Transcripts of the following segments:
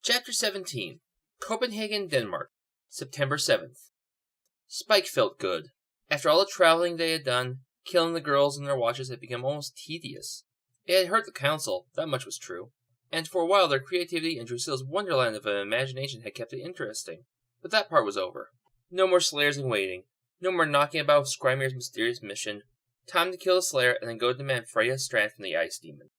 Chapter 17. Copenhagen, Denmark, September 7th. Spike felt good. After all the traveling they had done, killing the girls and their watches had become almost tedious. It had hurt the council, that much was true, and for a while their creativity and Drusilla's wonderland of an imagination had kept it interesting. But that part was over. No more slayers in waiting. No more knocking about with Skrymir's mysterious mission. Time to kill the slayer and then go demand Freya Strand from the ice demon.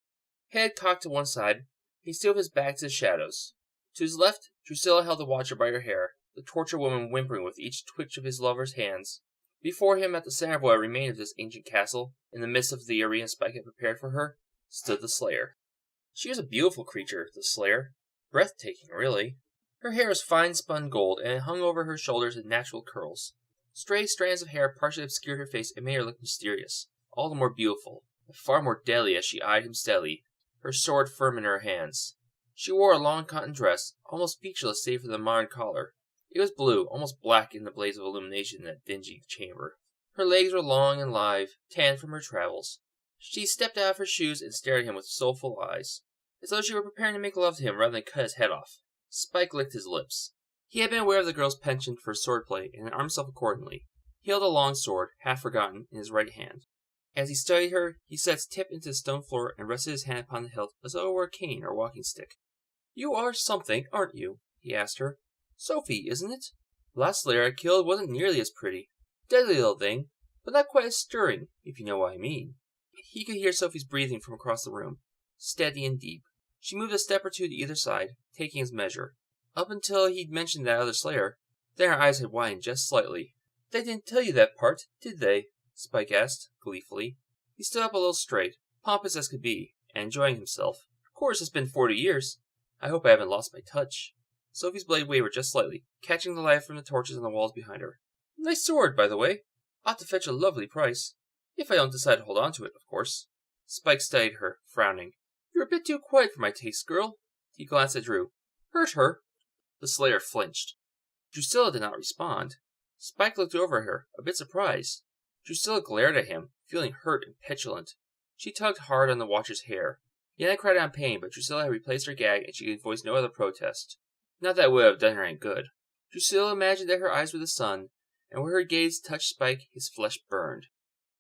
Head cocked to one side, he stood with his back to the shadows. To his left, Drusilla held the watcher by her hair, the torture woman whimpering with each twitch of his lover's hands. Before him, at the center of what remained of this ancient castle, in the midst of the arena Spike had prepared for her, stood the Slayer. She was a beautiful creature, the Slayer. Breathtaking, really. Her hair was fine spun gold, and it hung over her shoulders in natural curls. Stray strands of hair partially obscured her face and made her look mysterious, all the more beautiful, but far more deadly as she eyed him steadily, her sword firm in her hands. She wore a long cotton dress, almost featureless save for the modern collar. It was blue, almost black in the blaze of illumination in that dingy chamber. Her legs were long and lithe, tanned from her travels. She stepped out of her shoes and stared at him with soulful eyes, as though she were preparing to make love to him rather than cut his head off. Spike licked his lips. He had been aware of the girl's penchant for swordplay and armed himself accordingly. He held a long sword, half forgotten, in his right hand. As he studied her, he set its tip into the stone floor and rested his hand upon the hilt as though it were a cane or walking stick. "You are something, aren't you?" he asked her. "Sophie, isn't it? The last slayer I killed wasn't nearly as pretty. Deadly little thing, but not quite as stirring, if you know what I mean." He could hear Sophie's breathing from across the room, steady and deep. She moved a step or two to either side, taking his measure. Up until he'd mentioned that other slayer, then her eyes had widened just slightly. "They didn't tell you that part, did they?" Spike asked, gleefully. He stood up a little straight, pompous as could be, and enjoying himself. "Of course it's been 40 years. I hope I haven't lost my touch." Sophie's blade wavered just slightly, catching the light from the torches on the walls behind her. "Nice sword, by the way. Ought to fetch a lovely price. If I don't decide to hold on to it, of course." Spike studied her, frowning. "You're a bit too quiet for my taste, girl." He glanced at Drew. "Hurt her?" The Slayer flinched. Drusilla did not respond. Spike looked over at her, a bit surprised. Drusilla glared at him, feeling hurt and petulant. She tugged hard on the watcher's hair. Yana cried out in pain, but Drusilla had replaced her gag and she could voice no other protest. Not that it would have done her any good. Drusilla imagined that her eyes were the sun, and where her gaze touched Spike, his flesh burned.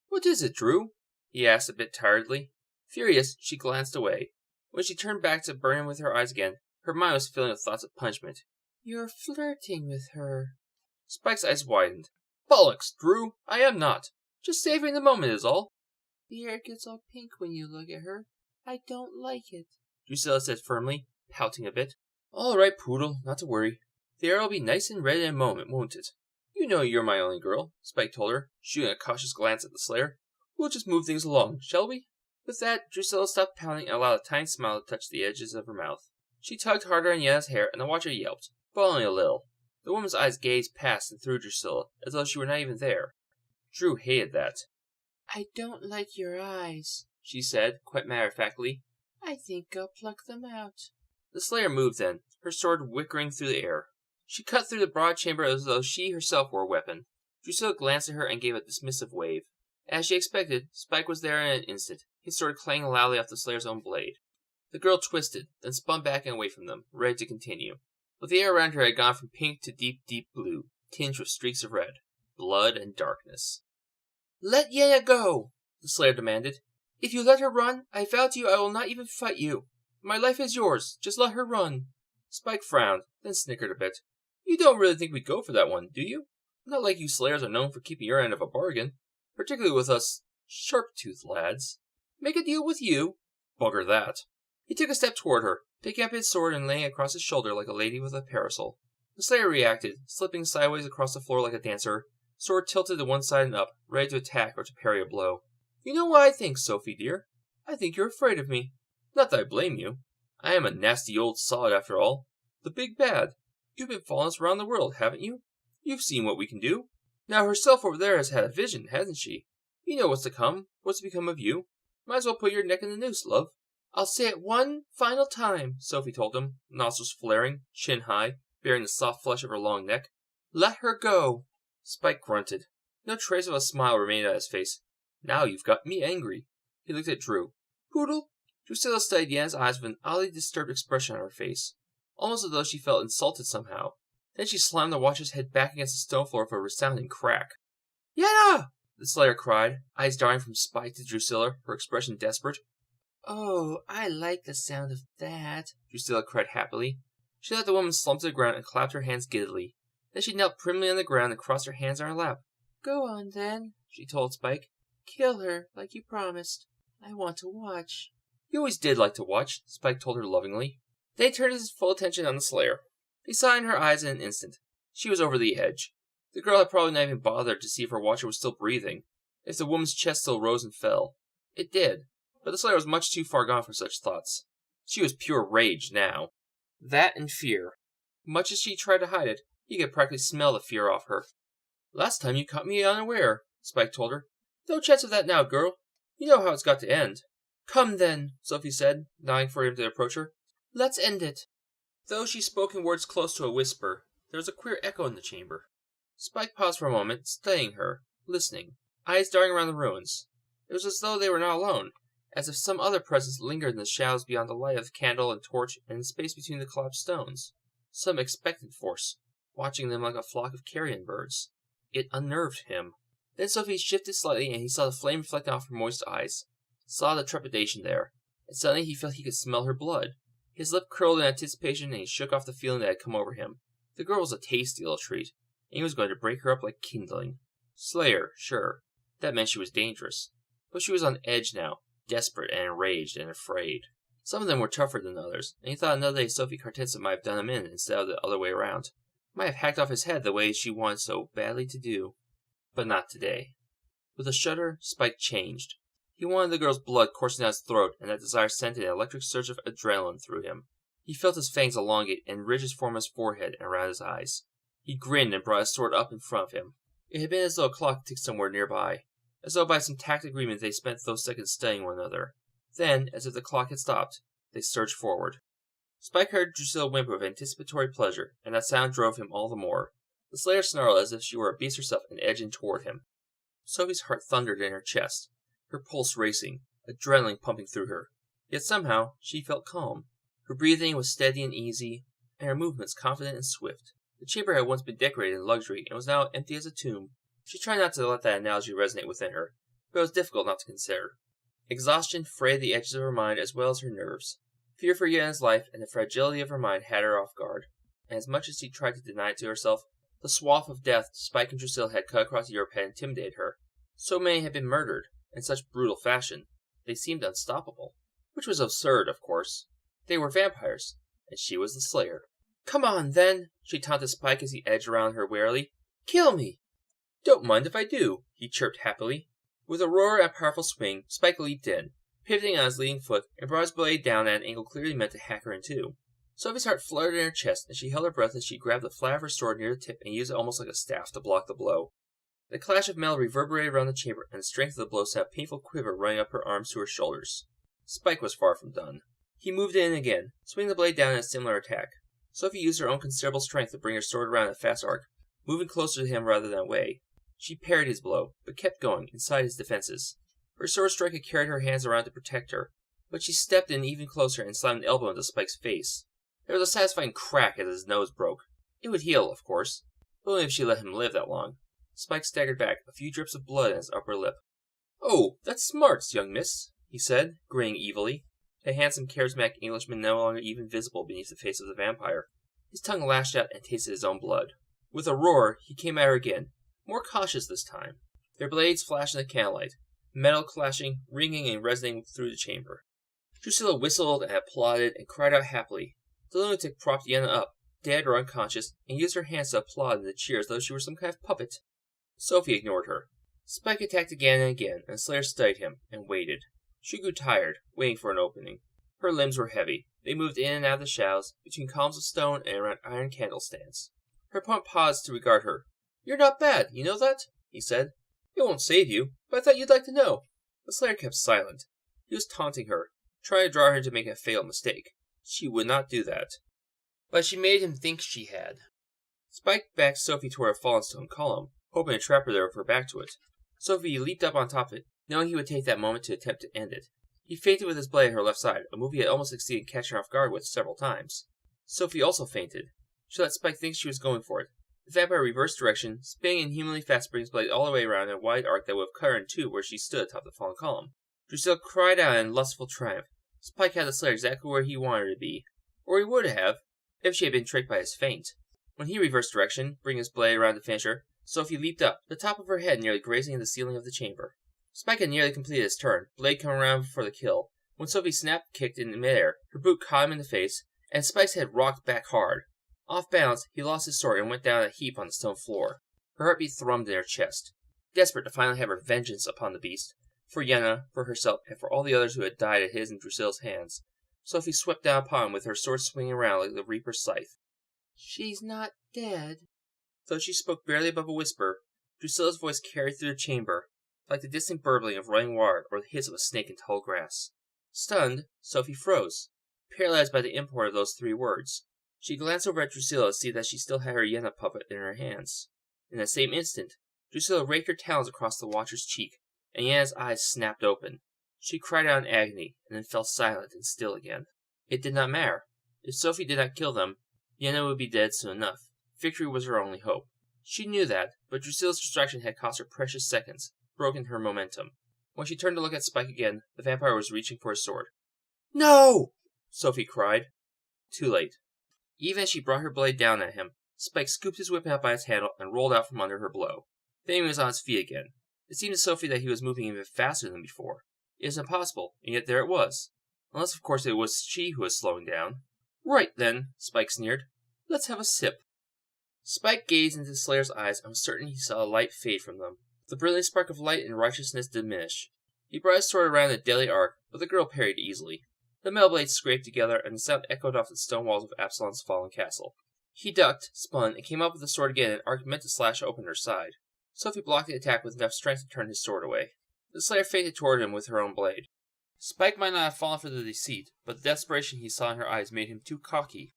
"What is it, Drew?" he asked a bit tiredly. Furious, she glanced away. When she turned back to burn him with her eyes again, her mind was filling with thoughts of punishment. "You're flirting with her." Spike's eyes widened. "Bollocks, Drew! I am not. Just savoring the moment is all." "The air gets all pink when you look at her. I don't like it," Drusilla said firmly, pouting a bit. "All right, Poodle, not to worry. The air will be nice and red in a moment, won't it?" "You know you're my only girl," Spike told her, shooting a cautious glance at the Slayer. "We'll just move things along, shall we?" With that, Drusilla stopped pounding and allowed a tiny smile to touch the edges of her mouth. She tugged harder on Yenna's hair, and the watcher yelped, but only a little. The woman's eyes gazed past and through Drusilla, as though she were not even there. Drew hated that. "I don't like your eyes," she said, quite matter-of-factly. "I think I'll pluck them out." The Slayer moved then, her sword whickering through the air. She cut through the broad chamber as though she herself were a weapon. Drusilla glanced at her and gave a dismissive wave. As she expected, Spike was there in an instant, his sword clanging loudly off the Slayer's own blade. The girl twisted, then spun back and away from them, ready to continue. But the air around her had gone from pink to deep, deep blue, tinged with streaks of red. Blood and darkness. "Let Yenna go!" the Slayer demanded. "If you let her run, I vow to you I will not even fight you. My life is yours. Just let her run." Spike frowned, then snickered a bit. "You don't really think we'd go for that one, do you? Not like you Slayers are known for keeping your end of a bargain. Particularly with us sharp-toothed lads. Make a deal with you? Bugger that." He took a step toward her, picking up his sword and laying it across his shoulder like a lady with a parasol. The Slayer reacted, slipping sideways across the floor like a dancer, sword tilted to one side and up, ready to attack or to parry a blow. "You know what I think, Sophie, dear? I think you're afraid of me. Not that I blame you. I am a nasty old sod after all. The big bad. You've been following us around the world, haven't you? You've seen what we can do. Now herself over there has had a vision, hasn't she? You know what's to come, what's to become of you. Might as well put your neck in the noose, love." "I'll say it one final time," Sophie told him, nostrils flaring, chin high, baring the soft flesh of her long neck. "Let her go." Spike grunted. No trace of a smile remained on his face. "Now you've got me angry." He looked at Drew. "Poodle?" Drusilla studied Yenna's eyes with an oddly disturbed expression on her face. almost as though she felt insulted somehow. Then she slammed the watcher's head back against the stone floor with a resounding crack. "Yenna!" the Slayer cried, eyes darting from Spike to Drusilla, her expression desperate. "Oh, I like the sound of that," Drusilla cried happily. She let the woman slump to the ground and clapped her hands giddily. Then she knelt primly on the ground and crossed her hands on her lap. "Go on, then," she told Spike. "Kill her, like you promised. I want to watch." "You always did like to watch," Spike told her lovingly. They turned his full attention on the Slayer. They saw in her eyes in an instant. She was over the edge. The girl had probably not even bothered to see if her watcher was still breathing, if the woman's chest still rose and fell. It did, but the Slayer was much too far gone for such thoughts. She was pure rage now. That and fear. Much as she tried to hide it, he could practically smell the fear off her. "Last time you caught me unaware," Spike told her. "No chance of that now, girl. You know how it's got to end." "Come then," Sophie said, nodding for him to approach her. "Let's end it." Though she spoke in words close to a whisper, there was a queer echo in the chamber. Spike paused for a moment, studying her, listening, eyes darting around the ruins. It was as though they were not alone, as if some other presence lingered in the shadows beyond the light of the candle and torch and in the space between the collapsed stones. Some expectant force, watching them like a flock of carrion birds. It unnerved him. Then Sophie shifted slightly and he saw the flame reflect off her moist eyes, saw the trepidation there, and suddenly he felt he could smell her blood. His lip curled in anticipation and he shook off the feeling that had come over him. The girl was a tasty little treat, and he was going to break her up like kindling. Slayer, sure. That meant she was dangerous. But she was on edge now, desperate and enraged and afraid. Some of them were tougher than others, and he thought another day Sophie Cartenza might have done him in instead of the other way around. Might have hacked off his head the way she wanted so badly to do. But not today. With a shudder, Spike changed. He wanted the girl's blood coursing down his throat, and that desire sent an electric surge of adrenaline through him. He felt his fangs elongate and ridges form his forehead and around his eyes. He grinned and brought his sword up in front of him. It had been as though a clock ticked somewhere nearby, as though by some tacit agreement they spent those seconds studying one another. Then, as if the clock had stopped, they surged forward. Spike heard Drusilla whimper with anticipatory pleasure, and that sound drove him all the more. The Slayer snarled as if she were a beast herself and edging toward him. Sophie's heart thundered in her chest, her pulse racing, adrenaline pumping through her. Yet somehow she felt calm. Her breathing was steady and easy, and her movements confident and swift. The chamber had once been decorated in luxury and was now empty as a tomb. She tried not to let that analogy resonate within her, but it was difficult not to consider. Exhaustion frayed the edges of her mind as well as her nerves. Fear for Yenna's life and the fragility of her mind had her off guard, and as much as she tried to deny it to herself, the swath of death Spike and Drusilla had cut across Europe had intimidated her. So many had been murdered, in such brutal fashion, they seemed unstoppable. Which was absurd, of course. They were vampires, and she was the Slayer. "Come on, then," she taunted Spike as he edged around her warily. "Kill me!" "Don't mind if I do," he chirped happily. With a roar and a powerful swing, Spike leaped in, pivoting on his leading foot, and brought his blade down at an angle clearly meant to hack her in two. Sophie's heart fluttered in her chest, and she held her breath as she grabbed the flat of her sword near the tip and used it almost like a staff to block the blow. The clash of metal reverberated around the chamber, and the strength of the blow sent a painful quiver running up her arms to her shoulders. Spike was far from done. He moved in again, swinging the blade down in a similar attack. Sophie used her own considerable strength to bring her sword around in a fast arc, moving closer to him rather than away. She parried his blow, but kept going, inside his defenses. Her sword strike had carried her hands around to protect her, but she stepped in even closer and slammed an elbow into Spike's face. There was a satisfying crack as his nose broke. It would heal, of course, but only if she let him live that long. Spike staggered back, a few drips of blood on his upper lip. "Oh, that's smarts, young miss," he said, grinning evilly, the handsome, charismatic Englishman no longer even visible beneath the face of the vampire. His tongue lashed out and tasted his own blood. With a roar, he came at her again, more cautious this time. Their blades flashed in the candlelight, metal clashing, ringing and resonating through the chamber. Drusilla whistled and applauded and cried out happily. The lunatic propped Yenna up, dead or unconscious, and used her hands to applaud and to cheer as though she were some kind of puppet. Sophie ignored her. Spike attacked again and again, and Slayer studied him, and waited. She grew tired, waiting for an opening. Her limbs were heavy. They moved in and out of the shadows, between columns of stone and around iron candle-stands. Her opponent paused to regard her. "You're not bad, you know that?" he said. "It won't save you, but I thought you'd like to know." The Slayer kept silent. He was taunting her, trying to draw her into making a fatal mistake. She would not do that. But she made him think she had. Spike backed Sophie toward a fallen stone column, hoping to trap her there with her back to it. Sophie leaped up on top of it, knowing he would take that moment to attempt to end it. He feinted with his blade at her left side, a move he had almost succeeded in catching her off guard with several times. Sophie also fainted. She let Spike think she was going for it. The vampire reversed direction, spinning inhumanly fast, bringing his blade all the way around in a wide arc that would have cut her in two where she stood atop the fallen column. Drusilla cried out in lustful triumph. Spike had the Slayer exactly where he wanted her to be. Or he would have, if she had been tricked by his feint. When he reversed direction, bringing his blade around to finish her, Sophie leaped up, the top of her head nearly grazing the ceiling of the chamber. Spike had nearly completed his turn, blade coming around before the kill, when Sophie snap-kicked in midair. Her boot caught him in the face, and Spike's head rocked back hard. Off balance, he lost his sword and went down in a heap on the stone floor. Her heartbeat thrummed in her chest. Desperate to finally have her vengeance upon the beast, for Yenna, for herself, and for all the others who had died at his and Drusilla's hands, Sophie swept down upon him with her sword swinging around like the Reaper's scythe. "She's not dead." Though she spoke barely above a whisper, Drusilla's voice carried through the chamber, like the distant burbling of running water or the hiss of a snake in tall grass. Stunned, Sophie froze, paralyzed by the import of those 3 words. She glanced over at Drusilla to see that she still had her Yenna puppet in her hands. In that same instant, Drusilla raked her talons across the watcher's cheek, and Yenna's eyes snapped open. She cried out in agony, and then fell silent and still again. It did not matter. If Sophie did not kill them, Yenna would be dead soon enough. Victory was her only hope. She knew that, but Drusilla's distraction had cost her precious seconds, broken her momentum. When she turned to look at Spike again, the vampire was reaching for his sword. "No!" Sophie cried. Too late. Even as she brought her blade down at him, Spike scooped his weapon out by its handle and rolled out from under her blow. Then he was on his feet again. It seemed to Sophie that he was moving even faster than before. It was impossible, and yet there it was. Unless, of course, it was she who was slowing down. "Right, then," Spike sneered. "Let's have a sip." Spike gazed into the Slayer's eyes and was certain he saw a light fade from them. The brilliant spark of light and righteousness diminish. He brought his sword around a deadly arc, but the girl parried easily. The metal blades scraped together, and the sound echoed off the stone walls of Absalom's fallen castle. He ducked, spun, and came up with the sword again in an arc meant to slash open her side. Sophie blocked the attack with enough strength to turn his sword away. The Slayer feinted toward him with her own blade. Spike might not have fallen for the deceit, but the desperation he saw in her eyes made him too cocky.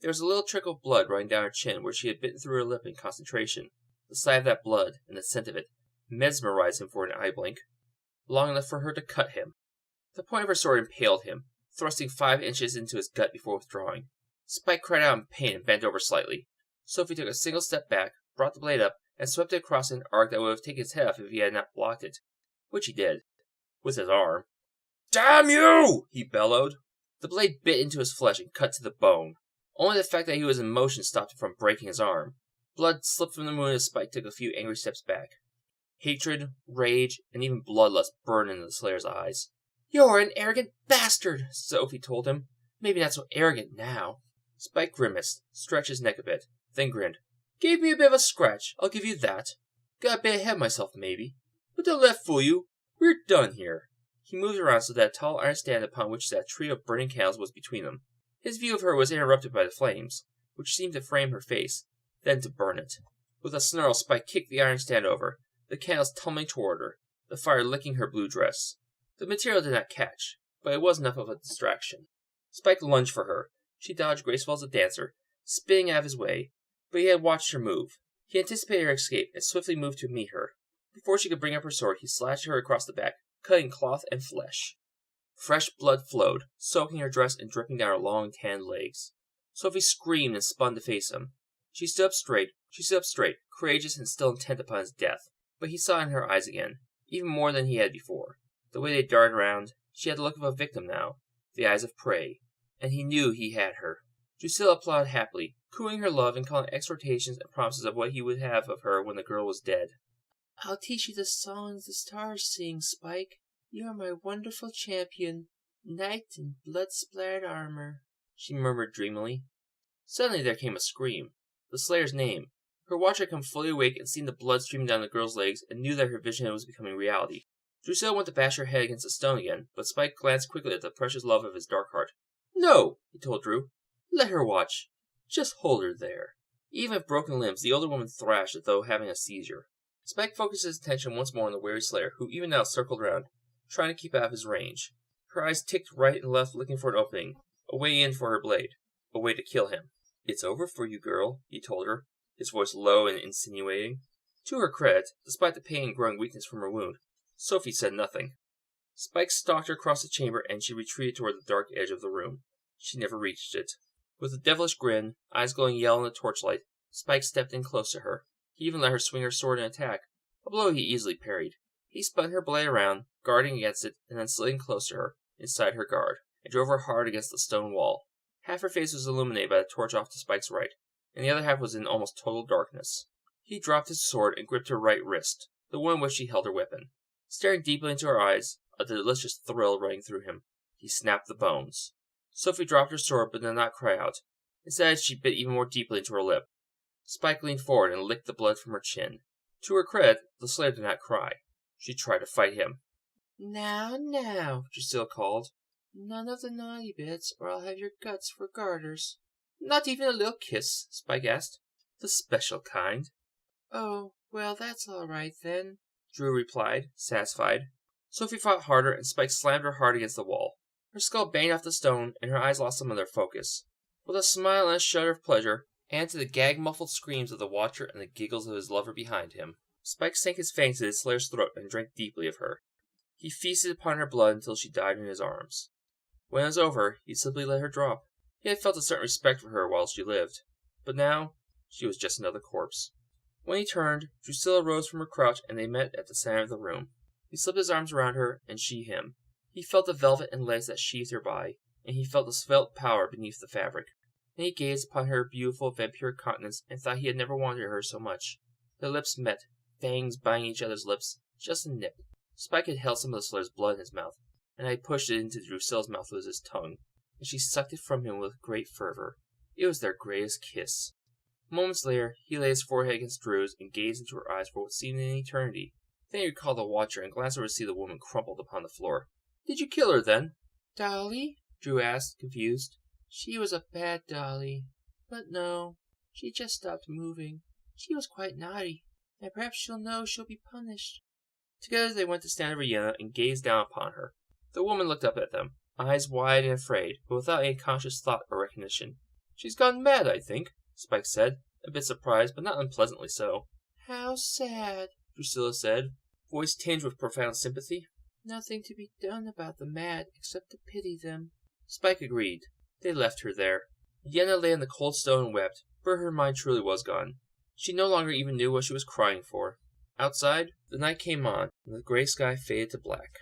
There was a little trickle of blood running down her chin where she had bitten through her lip in concentration. The sight of that blood, and the scent of it, mesmerized him for an eye blink, long enough for her to cut him. The point of her sword impaled him, thrusting 5 inches into his gut before withdrawing. Spike cried out in pain and bent over slightly. Sophie took a single step back, brought the blade up, and swept it across an arc that would have taken his head off if he had not blocked it, which he did, with his arm. "Damn you!" he bellowed. The blade bit into his flesh and cut to the bone. Only the fact that he was in motion stopped him from breaking his arm. Blood slipped from the wound as Spike took a few angry steps back. Hatred, rage, and even bloodlust burned into the Slayer's eyes. "You're an arrogant bastard," Sophie told him. "Maybe not so arrogant now." Spike grimaced, stretched his neck a bit, then grinned. "Gave me a bit of a scratch, I'll give you that. Got a bit ahead of myself, maybe. But don't let that fool you. We're done here." He moved around so that a tall iron stand upon which sat a trio of burning candles was between them. His view of her was interrupted by the flames, which seemed to frame her face, then to burn it. With a snarl, Spike kicked the iron stand over, the candles tumbling toward her, the fire licking her blue dress. The material did not catch, but it was enough of a distraction. Spike lunged for her. She dodged graceful as a dancer, spinning out of his way, but he had watched her move. He anticipated her escape and swiftly moved to meet her. Before she could bring up her sword, he slashed her across the back, cutting cloth and flesh. Fresh blood flowed, soaking her dress and dripping down her long, tanned legs. Sophie screamed and spun to face him. She stood up straight, courageous and still intent upon his death. But he saw in her eyes again, even more than he had before. The way they darted around, she had the look of a victim now, the eyes of prey, and he knew he had her. Drusilla applauded happily, cooing her love and calling exhortations and promises of what he would have of her when the girl was dead. "I'll teach you the songs the stars sing, Spike. You are my wonderful champion, knight in blood-splattered armor," she murmured dreamily. Suddenly there came a scream. The Slayer's name. Her watcher had come fully awake and seen the blood streaming down the girl's legs and knew that her vision was becoming reality. Drusilla went to bash her head against the stone again, but Spike glanced quickly at the precious love of his dark heart. "No," he told Drew. "Let her watch. Just hold her there." Even with broken limbs, the older woman thrashed as though having a seizure. Spike focused his attention once more on the wary Slayer, who even now circled around, trying to keep out of his range. Her eyes ticked right and left looking for an opening, a way in for her blade, a way to kill him. "It's over for you, girl," he told her, his voice low and insinuating. To her credit, despite the pain and growing weakness from her wound, Sophie said nothing. Spike stalked her across the chamber and she retreated toward the dark edge of the room. She never reached it. With a devilish grin, eyes glowing yellow in the torchlight, Spike stepped in close to her. He even let her swing her sword and attack, a blow he easily parried. He spun her blade around, guarding against it, and then slid close to her, inside her guard, and drove her hard against the stone wall. Half her face was illuminated by the torch off to Spike's right, and the other half was in almost total darkness. He dropped his sword and gripped her right wrist, the one in which she held her weapon. Staring deeply into her eyes, a delicious thrill running through him, he snapped the bones. Sophie dropped her sword but did not cry out. Instead, she bit even more deeply into her lip. Spike leaned forward and licked the blood from her chin. To her credit, the slave did not cry. She tried to fight him. Now, Drusilla called. None of the naughty bits, or I'll have your guts for garters. Not even a little kiss? Spike asked. The special kind. Oh, well, that's all right then, Drew replied, satisfied. Sophie fought harder, and Spike slammed her hard against the wall. Her skull banged off the stone, and her eyes lost some of their focus. With a smile and a shudder of pleasure, and to the gag-muffled screams of the watcher and the giggles of his lover behind him, Spike sank his fangs in his slayer's throat and drank deeply of her. He feasted upon her blood until she died in his arms. When it was over, he simply let her drop. He had felt a certain respect for her while she lived, but now she was just another corpse. When he turned, Drusilla rose from her crouch and they met at the center of the room. He slipped his arms around her, and she him. He felt the velvet and legs that sheathed her body, and he felt the svelte power beneath the fabric. Then he gazed upon her beautiful vampiric countenance and thought he had never wanted her so much. Their lips met, fangs biting each other's lips, just a nip. Spike had held some of the slayer's blood in his mouth, and had pushed it into Drusilla's mouth with his tongue, and she sucked it from him with great fervor. It was their greatest kiss. Moments later, he laid his forehead against Drew's and gazed into her eyes for what seemed an eternity. Then he recalled the watcher and glanced over to see the woman crumpled upon the floor. Did you kill her, then? Dolly? Drew asked, confused. She was a bad dolly. But no, she just stopped moving. She was quite naughty, and perhaps she'll know she'll be punished. Together they went to stand over Yenna and gazed down upon her. The woman looked up at them, eyes wide and afraid, but without any conscious thought or recognition. She's gone mad, I think, Spike said, a bit surprised, but not unpleasantly so. How sad, Drusilla said, voice tinged with profound sympathy. Nothing to be done about the mad except to pity them. Spike agreed. They left her there. Yenna lay on the cold stone and wept, for her mind truly was gone. She no longer even knew what she was crying for. Outside, the night came on, and the gray sky faded to black.